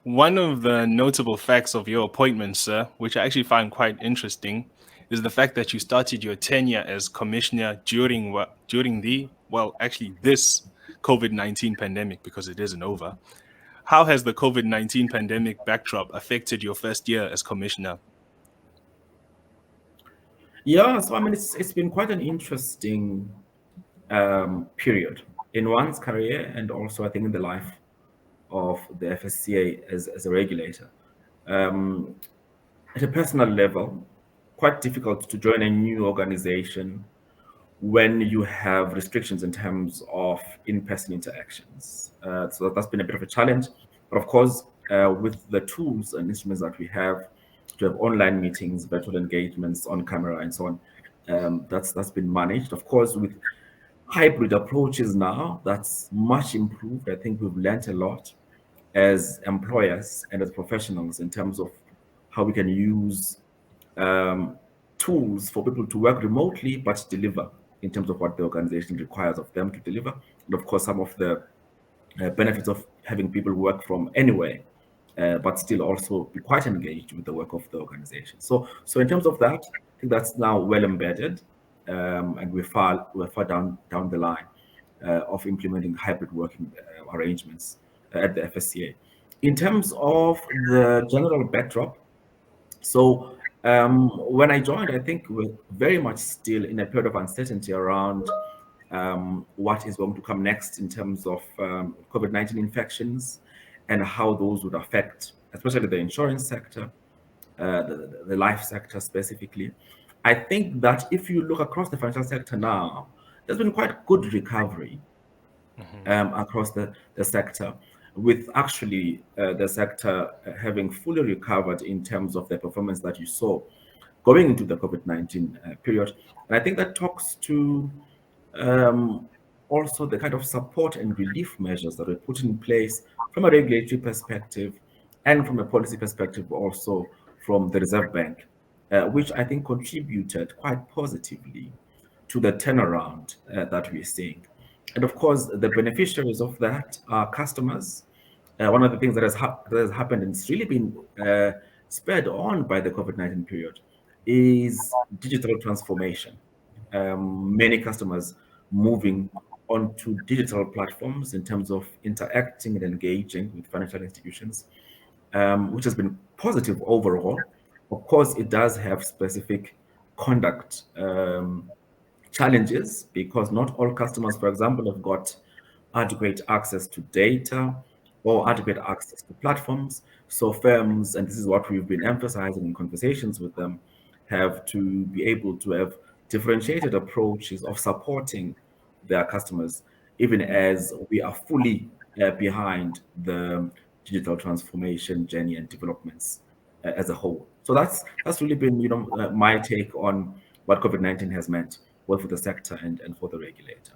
One of the notable facts of your appointment, sir, which I actually find quite interesting, is the fact that you started your tenure as commissioner during actually this COVID-19 pandemic, because it isn't over. How has the COVID-19 pandemic backdrop affected your first year as commissioner? Yeah, so I mean, it's been quite an interesting period in one's career, and also I think in the life of the FSCA as a regulator. Um, at a personal level, quite difficult to join a new organization when you have restrictions in terms of in-person interactions. So that's been a bit of a challenge. But of course, with the tools and instruments that we have to have online meetings, virtual engagements on camera, and so on, that's been managed. Of course, with hybrid approaches now, that's much improved. I think we've learned a lot as employers and as professionals in terms of how we can use um, tools for people to work remotely but deliver in terms of what the organization requires of them to deliver. And of course, some of the benefits of having people work from anywhere, but still also be quite engaged with the work of the organization. So in terms of that, I think that's now well embedded, and we're far down the line of implementing hybrid working arrangements at the FSCA. In terms of the general backdrop, so when I joined, I think we're very much still in a period of uncertainty around what is going to come next in terms of COVID-19 infections and how those would affect, especially the insurance sector, the life sector specifically. I think that if you look across the financial sector now, there's been quite good recovery Mhm. across the sector, with actually the sector having fully recovered in terms of the performance that you saw going into the COVID-19 period. And I think that talks to um, also the kind of support and relief measures that were put in place from a regulatory perspective and from a policy perspective, also from the Reserve Bank, which I think contributed quite positively to the turnaround that we're seeing. And of course, the beneficiaries of that are customers. One of the things that has happened and it's really been spurred on by the COVID-19 period is digital transformation. Many customers moving onto digital platforms in terms of interacting and engaging with financial institutions, which has been positive overall. Of course, it does have specific conduct challenges because not all customers, for example, have got adequate access to data or adequate access to platforms. So firms, and this is what we've been emphasizing in conversations with them, have to be able to have differentiated approaches of supporting their customers, even as we are fully behind the digital transformation journey and developments as a whole. So that's really been my take on what COVID-19 has meant both for the sector and for the regulator.